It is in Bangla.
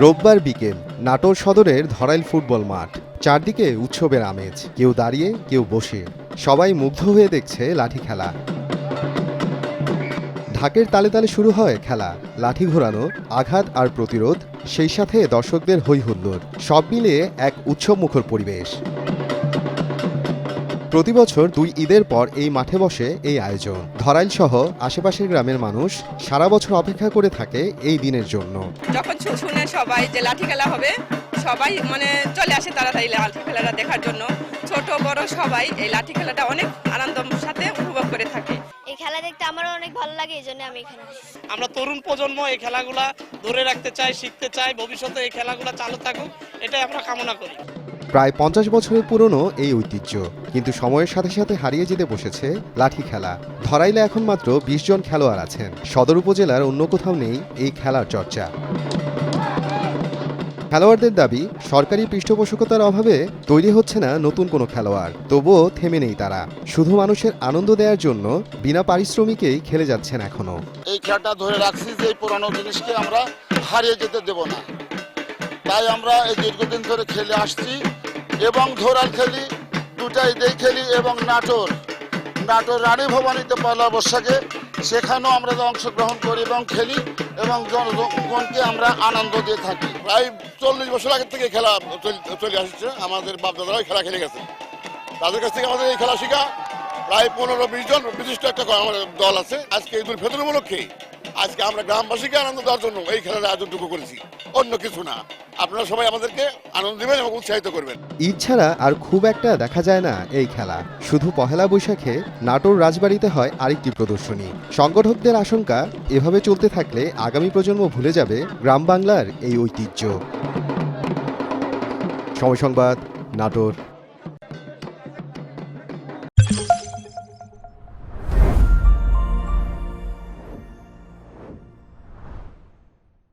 রোববার বিকেল নাটোর সদরের ধরাইল ফুটবল মাঠ। চারদিকে উৎসবের আমেজ, কেউ দাঁড়িয়ে কেউ বসে, সবাই মুগ্ধ হয়ে দেখছে লাঠি খেলা। ঢাকের তালে তালে শুরু হয় খেলা, লাঠি ঘোরানো, আঘাত আর প্রতিরোধ, সেই সাথে দর্শকদের হৈ হুল্লোড়, সব মিলিয়ে এক উৎসবমুখর পরিবেশ। প্রতি বছর ২ ঈদের পর এই মাঠে বসে এই আয়োজন। ধরাইল সহ আশেপাশের গ্রামের মানুষ সারা বছর অপেক্ষা করে থাকে এই দিনের জন্য। যখন শুনে সবাই যে লাঠি খেলা হবে, সবাই চলে আসে তাড়াতাড়ি লাঠি খেলাটা দেখার জন্য। ছোট বড় সবাই এই লাঠি খেলাটা অনেক আনন্দের সাথে উপভোগ করে থাকে। এই খেলা দেখতে আমারও অনেক ভালো লাগে, এই জন্য আমি এখানে আসি। আমরা তরুণ প্রজন্ম এই খেলাগুলা ধরে রাখতে চাই, শিখতে চাই, ভবিষ্যতে এই খেলাগুলা চালু থাকুক, এটাই আমরা কামনা করি। প্রায় ৫০ বছরের পুরনো এই ঐতিহ্য কিন্তু সময়ের সাথে সাথে হারিয়ে যেতে বসেছে লাঠি খেলা। ধরাইলে এখন মাত্র ২০ জন খেলোয়াড় আছেন। সদর উপজেলার অন্য কোথাও নেই এই খেলার চর্চা। খেলোয়াড়দের দাবি, সরকারি পৃষ্ঠপোষকতার অভাবে তৈরি হচ্ছে না নতুন কোনো খেলোয়াড়। তবুও থেমে নেই তারা, শুধু মানুষের আনন্দ দেওয়ার জন্য বিনা পারিশ্রমিকেই খেলে যাচ্ছেন এখনো। এই খেলাটা ধরে রাখছি যে এই পুরানো জিনিসকে আমরা হারিয়ে যেতে দেব না, তাই আমরা এই দীর্ঘদিন ধরে খেলে আসছি এবং ধরাল খেলি, দুটাই দেই খেলি এবং নাটোর রানী ভবানীতে পয়লা বৈশাখে সেখানেও আমরা অংশগ্রহণ করি এবং খেলি এবং জনগণকে আমরা আনন্দ দিয়ে থাকি। প্রায় ৪০ বছর আগের থেকে খেলা চলে আসছে, আমাদের বাপদাদারাও খেলা খেলে গেছে, তাদের কাছ থেকে আমাদের এই খেলা শেখা। প্রায় ১৫-২০ জন বিশিষ্ট একটা আমাদের দল আছে। আজকে ঈদুল ফিতর উপলক্ষে আজকে আমরা গ্রামবাসীকে আনন্দ দেওয়ার জন্য এই খেলার আয়োজনটুকু করেছি, অন্য কিছু না। আপনারা সবাই আমাদেরকে আনন্দ দেবেন এবং উৎসাহিত করবেন। ঈদ ছাড়া আর খুব একটা দেখা যায় না এই খেলা। শুধু পহেলা বৈশাখে নাটোর রাজবাড়িতে হয় আরেকটি প্রদর্শনী। সংগঠকদের আশঙ্কা, এভাবে চলতে থাকলে আগামী প্রজন্ম ভুলে যাবে গ্রাম বাংলার এই ঐতিহ্য। সময় সংবাদ, নাটোর।